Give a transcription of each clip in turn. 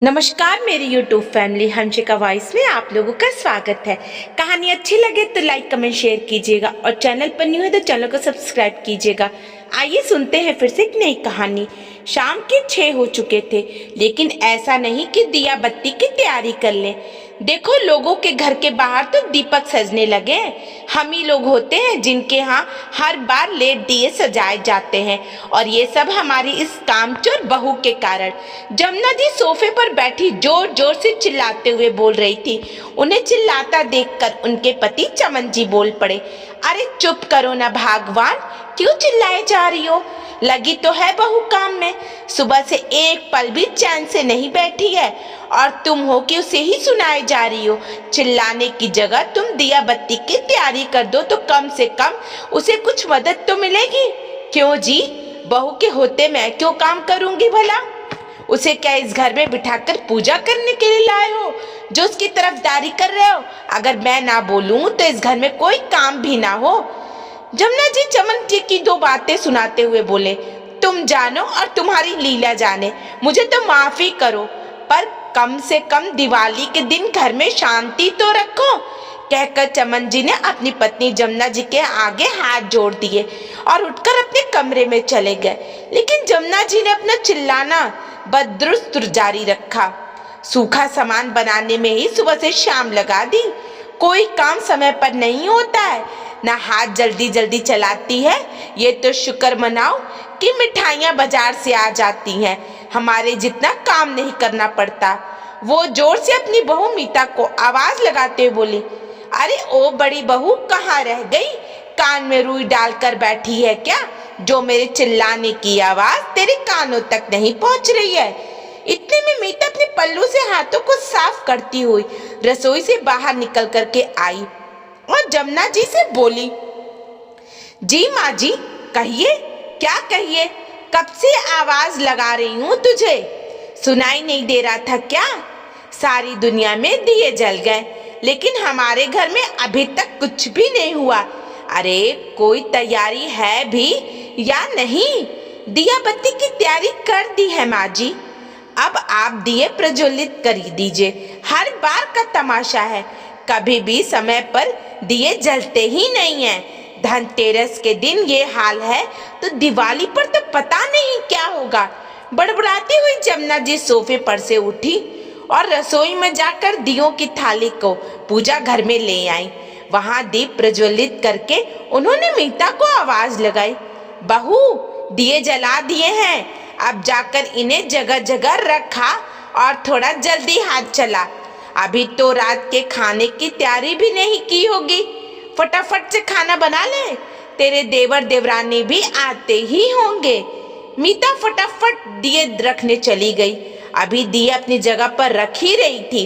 नमस्कार मेरी YouTube family हंशिका voice में आप लोगों का स्वागत है। कहानी अच्छी लगे तो लाइक कमेंट शेयर कीजिएगा और चैनल पर न्यू है तो चैनल को सब्सक्राइब कीजिएगा। आइए सुनते हैं फिर से एक नई कहानी। शाम के 6 हो चुके थे, लेकिन ऐसा नहीं कि दिया बत्ती की तैयारी कर लें। देखो लोगों के घर के बाहर तो दीपक सजने लगे। हम ही लोग होते हैं जिनके यहाँ हर बार लेट दिए सजाए जाते हैं, और ये सब हमारी इस कामचोर बहू के कारण। जमुना जी सोफे पर बैठी जोर जोर से चिल्लाते हुए बोल रही थी। उन्हें चिल्लाता देखकर उनके पति चमन जी बोल पड़े, अरे चुप करो ना भगवान, क्यों चिल्लाए जा रही हो? लगी तो है बहू काम में, सुबह से एक पल भी चैन से नहीं बैठी है, और तुम हो कि उसे ही सुनाए जा रही हो। चिल्लाने की जगह तुम दिया बत्ती की तैयारी कर दो तो कम से कम उसे कुछ मदद तो मिलेगी। क्यों जी, बहू के होते मैं क्यों काम करूंगी भला? उसे क्या इस घर में बिठाकर पूजा करने के लिए लाए हो जो उसकी तरफदारी कर रहे हो? अगर मैं ना बोलूं तो इस घर में कोई काम भी ना हो। जमुना जी चमन जी की दो बातें सुनाते हुए बोले, तुम जानो और तुम्हारी लीला जाने, मुझे तो माफी करो, पर कम से कम दिवाली के दिन घर में शांति तो रखो। कहकर चमन जी ने अपनी पत्नी जमुना जी के आगे हाथ जोड़ दिए और उठकर अपने कमरे में चले गए। लेकिन जमुना जी ने अपना चिल्लाना बददुरुस्त जारी रखा। सूखा सामान बनाने में ही सुबह से शाम लगा दी। कोई काम समय पर नहीं होता है, ना हाथ जल्दी जल्दी चलाती है। ये तो शुक्र मनाओ कि मिठाइयाँ बाजार से आ जाती हैं, हमारे जितना काम नहीं करना पड़ता। वो जोर से अपनी बहू मीता को आवाज लगाते हुए बोली, अरे ओ बड़ी बहू, कहाँ रह गई? कान में रुई डालकर बैठी है क्या, जो मेरे चिल्लाने की आवाज तेरे कानों तक नहीं पहुंच रही है? इतने में मीता अपने पल्लू से हाथों को साफ करती हुई रसोई से बाहर निकल करके आई और जमुना जी से बोली, जी माँ जी, कहिए। क्या कहिए? कब से आवाज लगा रही हूँ तुझे, सुनाई नहीं दे रहा था क्या? सारी दुनिया में दिए जल गए, लेकिन हमारे घर में अभी तक कुछ भी नहीं हुआ। अरे कोई तैयारी है भी या नहीं? दिया बत्ती की तैयारी कर दी है माँ जी, अब आप दिए प्रज्वलित कर दीजिए। हर बार का तमाशा है, कभी भी समय पर दिए जलते ही नहीं है। धनतेरस के दिन ये हाल है तो दिवाली पर तो पता नहीं क्या होगा। बड़बड़ाती हुई जमुना जी सोफे पर से उठी और रसोई में जाकर दियों की थाली को पूजा घर में ले आई। वहां दीप प्रज्वलित करके उन्होंने मीता को आवाज लगाई, बहू दिए जला दिए हैं, अब जाकर इन्हें जगह जगह रखा और थोड़ा जल्दी हाथ चला। अभी तो रात के खाने की तैयारी भी नहीं की होगी, फटाफट से खाना बना ले, तेरे देवर देवरानी भी आते ही होंगे। मीता फटाफट दिए रखने चली गई। अभी दिए अपनी जगह पर रख ही रही थी,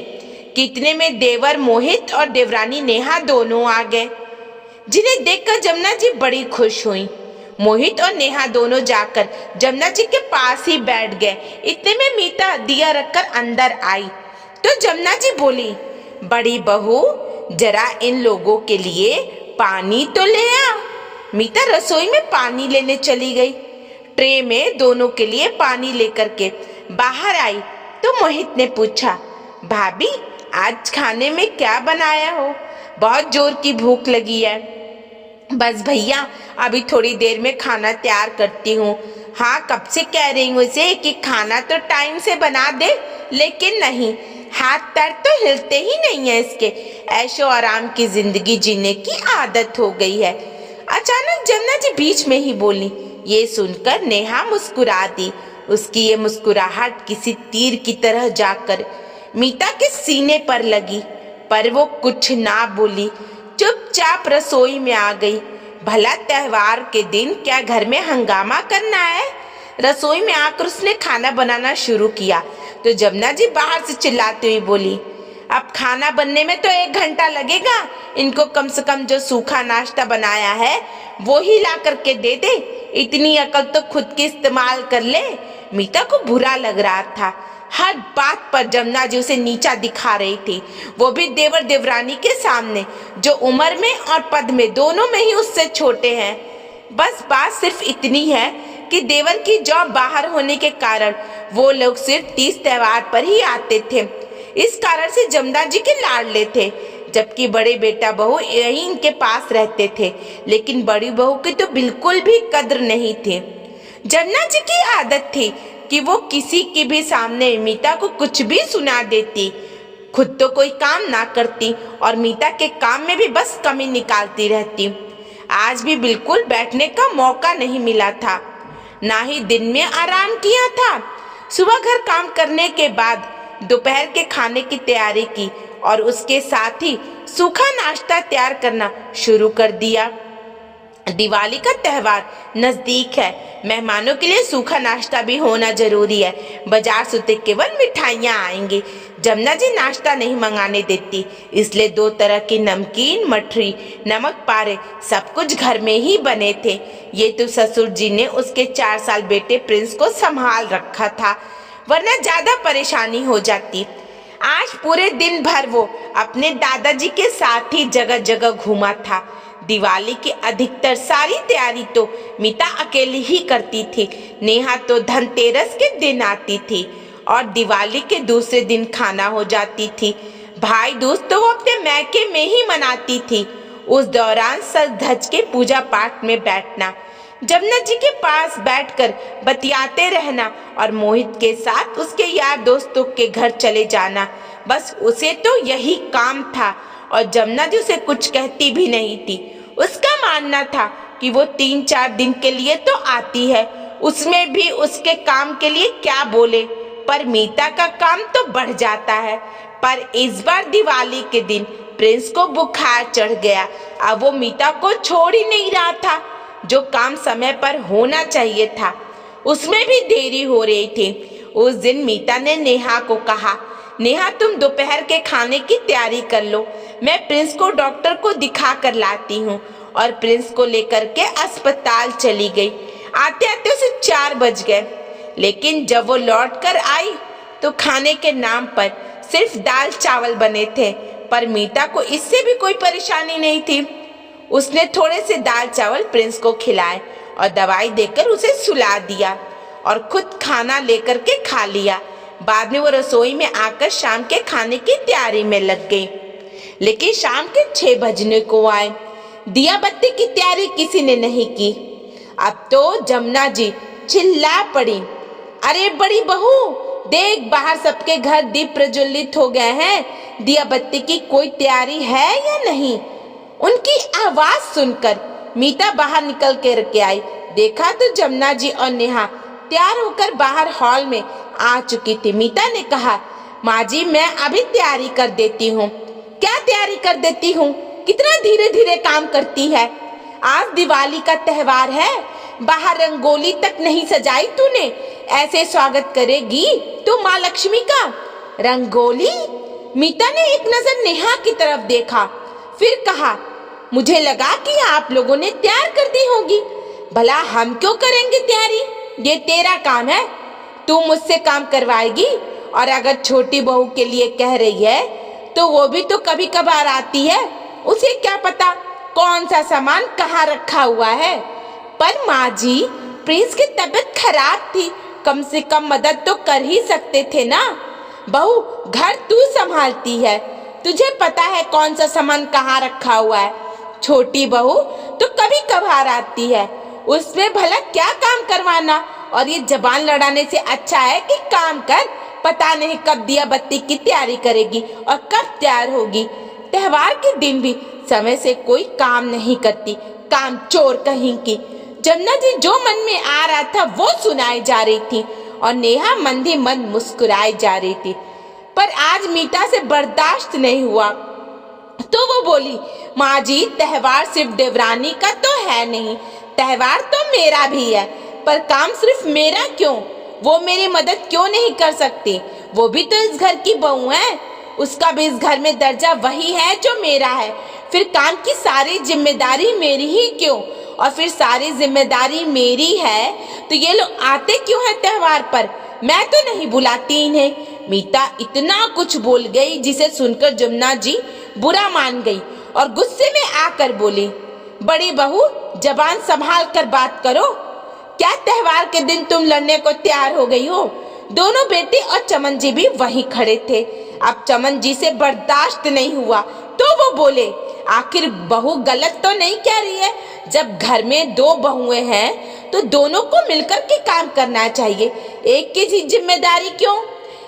कितने में देवर मोहित और देवरानी नेहा दोनों आ गए, जिन्हें देखकर जमुना जी बड़ी खुश हुई। मोहित और नेहा दोनों जाकर जमुना जी के पास ही बैठ गए। इतने में मीता दिया रखकर अंदर आई तो जमुना जी बोली, बड़ी बहू, जरा इन लोगों के लिए पानी तो ले आ। मीता रसोई में पानी लेने चली गई। ट्रे में दोनों के लिए पानी लेकर के बाहर आई तो मोहित ने पूछा, भाभी आज खाने में क्या बनाया हो? बहुत जोर की भूख लगी है। बस भैया, अभी थोड़ी देर में खाना तैयार करती हूँ। हाँ, कब से कह रही हूँ इसे कि खाना तो टाइम से बना दे, लेकिन नहीं, हाथ पैर तो हिलते ही नहीं है इसके। ऐशो आराम की जिंदगी जीने की आदत हो गई है। अचानक जमुना जी बीच में ही बोली। ये सुनकर नेहा मुस्कुरा दी। उसकी ये मुस्कुराहट किसी तीर की तरह जाकर मीता के सीने पर लगी, पर वो कुछ ना बोली, चुपचाप रसोई में आ गई। भला त्योहार के दिन क्या घर में हंगामा करना है? रसोई में आकर उसने खाना बनाना शुरू किया तो जमुना जी बाहर से चिल्लाती हुई बोली, अब खाना बनने में तो 1 घंटा लगेगा, इनको कम से कम जो सूखा नाश्ता बनाया है वो ही ला करके दे दे। इतनी अकल तो खुद की इस्तेमाल कर ले। मीता को बुरा लग रहा था, हर बात पर जमुना जी उसे नीचा दिखा रही थी, वो भी देवर देवरानी के सामने, जो उम्र में और पद में दोनों में ही उससे छोटे हैं। बस बात सिर्फ इतनी है कि देवर की जॉब बाहर होने के कारण वो लोग सिर्फ तीज त्योहार पर ही आते थे। इस कारण से जमुना जी के लाडले थे, जबकि बड़े बेटा बहू यहीं इनके पास रहते थे। लेकिन बड़ी बहू की तो बिल्कुल भी कद्र नहीं थी। जमुना जी की आदत थी कि वो किसी के भी सामने मीता को कुछ भी सुना देती, खुद तो कोई काम ना करती और मीता के काम में भी बस कमी निकालती रहती। आज भी बिल्कुल बैठने का मौका नहीं मिला था, ना ही दिन में आराम किया था। सुबह घर काम करने के बाद दोपहर के खाने की तैयारी की और उसके साथ ही सूखा नाश्ता तैयार करना शुरू कर दिया। दिवाली का त्योहार नजदीक है, मेहमानों के लिए सूखा नाश्ता भी होना जरूरी है। बाजार से तो केवल मिठाइयाँ आएंगी। जमुना जी नाश्ता नहीं मंगाने देती, इसलिए 2 तरह की नमकीन, मठरी, नमक पारे सब कुछ घर में ही बने थे। ये तो ससुर जी ने उसके 4 साल बेटे प्रिंस को संभाल रखा था, वरना ज्यादा परेशानी हो जाती। आज पूरे दिन भर वो अपने दादाजी के साथ ही जगह जगह घूमा था। दिवाली की अधिकतर सारी तैयारी तो मीता अकेली ही करती थी। नेहा तो धनतेरस के दिन आती थी और दिवाली के दूसरे दिन खाना हो जाती थी। भाई दूज तो वो अपने मैके में ही मनाती थी। उस दौरान सज धज के पूजा पाठ में बैठना, जमुना जी के पास बैठकर बतियाते रहना और मोहित के साथ उसके यार दोस्तों के घर चले जाना, बस उसे तो यही काम था। और जमुना जी उसे कुछ कहती भी नहीं थी। उसका मानना था कि वो 3-4 दिन के लिए तो आती है, उसमें भी उसके काम के लिए क्या बोले। पर मीता का काम तो बढ़ जाता है। पर इस बार दिवाली के दिन प्रिंस को बुखार चढ़ गया। अब वो मीता को छोड़ ही नहीं रहा था। जो काम समय पर होना चाहिए था उसमें भी देरी हो रही थी। उस दिन मीता ने नेहा को कहा, नेहा तुम दोपहर के खाने की तैयारी कर लो, मैं प्रिंस को डॉक्टर को दिखा कर लाती हूँ। और प्रिंस को लेकर के अस्पताल चली गई। आते आते उसे 4 बज गए, लेकिन जब वो लौट कर आई तो खाने के नाम पर सिर्फ दाल चावल बने थे। पर मीता को इससे भी कोई परेशानी नहीं थी। उसने थोड़े से दाल चावल प्रिंस को खिलाए और दवाई देकर उसे सुला दिया और खुद खाना लेकर के खा लिया। बाद में वो रसोई में आकर शाम के खाने की तैयारी में लग गई। लेकिन शाम के 6 बजने को आए, दिया बत्ती की तैयारी किसी ने नहीं की। अब तो जमुना जी चिल्ला पड़ी, अरे बड़ी बहू देख, बाहर सबके घर दीप प्रज्वलित हो गए हैं, दिया बत्ती की कोई तैयारी है या नहीं। उनकी आवाज सुनकर मीता बाहर निकल के आई। देखा तो जमुना जी और नेहा तैयार होकर बाहर हॉल में आ चुकी थी। मीता ने कहा, माँ जी मैं अभी तैयारी कर देती हूँ। क्या तैयारी कर देती हूँ? कितना धीरे धीरे काम करती है। आज दिवाली का त्योहार है, बाहर रंगोली तक नहीं सजाई तूने। ऐसे स्वागत करेगी तो माँ लक्ष्मी का? रंगोली? मीता ने एक नजर नेहा की तरफ देखा, फिर कहा, मुझे लगा कि आप लोगों ने तैयार कर दी होगी। भला हम क्यों करेंगे तैयारी? ये तेरा काम है, तू मुझसे काम करवाएगी। और अगर छोटी बहू के लिए कह रही है तो वो भी तो कभी कभार आती है, उसे क्या पता कौन सा सामान कहाँ रखा हुआ है। पर माँ जी प्रिंस की तबीयत खराब थी, कम से कम मदद तो कर ही सकते थे ना। बहू घर तू संभालती है, तुझे पता है कौन सा सामान कहाँ रखा हुआ है। छोटी बहू तो कभी कभार आती है, उसमें भला क्या काम करवाना। और ये जबान लड़ाने से अच्छा है कि काम कर। पता नहीं कब दिया बत्ती की तैयारी करेगी और कब तैयार होगी। त्योहार के दिन भी समय से कोई काम नहीं करती, काम चोर कहीं की। जमुना जी जो मन में आ रहा था वो सुनाई जा रही थी और नेहा मन ही मन मुस्कुराई जा रही थी। पर आज मीता से बर्दाश्त नहीं हुआ तो वो बोली, माँ जी त्योहार सिर्फ देवरानी का तो है नहीं, त्योहार तो मेरा भी है। पर काम सिर्फ मेरा क्यों, वो मेरी मदद क्यों नहीं कर सकती? वो भी तो इस घर की बहू है, उसका भी इस घर में दर्जा वही है जो मेरा है। फिर काम की सारी जिम्मेदारी मेरी ही क्यों? और फिर सारी जिम्मेदारी मेरी है तो ये लोग आते क्यों हैं त्योहार पर? मैं तो नहीं बुलाती इन्हें। मीता इतना कुछ बोल गई जिसे सुनकर जमुना जी बुरा मान गई और गुस्से में आकर बोली, बड़ी बहू जबान संभाल कर बात करो। क्या त्योहार के दिन तुम लड़ने को तैयार हो गई हो? दोनों बेटे और चमन जी भी वहीं खड़े थे। अब चमन जी से बर्दाश्त नहीं हुआ तो वो बोले, आखिर बहू गलत तो नहीं कह रही है। जब घर में दो बहुएं हैं तो दोनों को मिलकर के काम करना चाहिए। एक की जिम्मेदारी क्यों?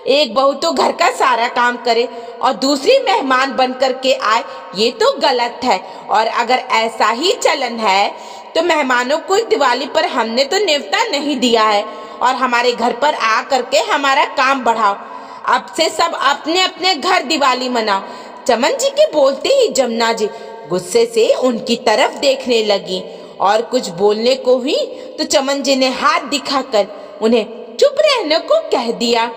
एक बहू तो घर का सारा काम करे और दूसरी मेहमान बनकर के आए, ये तो गलत है। और अगर ऐसा ही चलन है तो मेहमानों को दिवाली पर हमने तो न्योता नहीं दिया है और हमारे घर पर आ करके हमारा काम बढ़ाओ। अब से सब अपने अपने घर दिवाली मनाओ। चमन जी के बोलते ही जमुना जी गुस्से से उनकी तरफ देखने लगी और कुछ बोलने को हुई तो चमन जी ने हाथ दिखाकर उन्हें चुप रहने को कह दिया।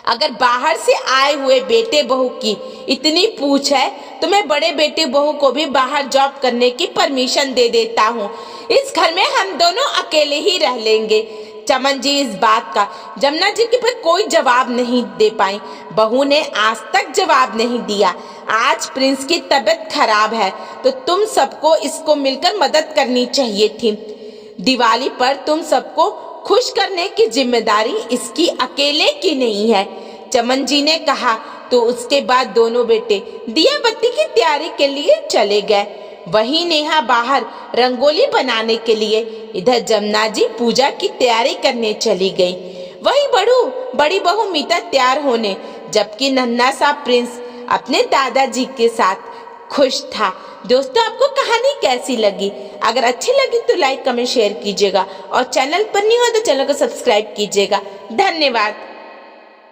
अगर बाहर से आए हुए बेटे बहू की इतनी पूछ है तो मैं बड़े बेटे बहू को भी बाहर जॉब करने की परमिशन दे देता हूँ। इस घर में हम दोनों अकेले ही रह लेंगे। चमन जी इस बात का जमुना जी के पर कोई जवाब नहीं दे पाई। बहू ने आज तक जवाब नहीं दिया। आज प्रिंस की तबीयत खराब है तो तुम सबको इसको मिलकर मदद करनी चाहिए थी। दिवाली पर तुम सबको खुश करने की जिम्मेदारी इसकी अकेले की नहीं है, चमन जी ने कहा। तो उसके बाद दोनों बेटे दिया बत्ती की तैयारी के लिए चले गए। वहीं नेहा बाहर रंगोली बनाने के लिए, इधर जमुना जी पूजा की तैयारी करने चली गई। वहीं बड़ी बहू मीता तैयार होने, जबकि नन्हा सा प्रिंस अपने दादाजी के साथ खुश था। दोस्तों, आपको कहानी कैसी लगी? अगर अच्छी लगी तो लाइक कमेंट शेयर कीजिएगा और चैनल पर नहीं हो तो चैनल को सब्सक्राइब कीजिएगा। धन्यवाद।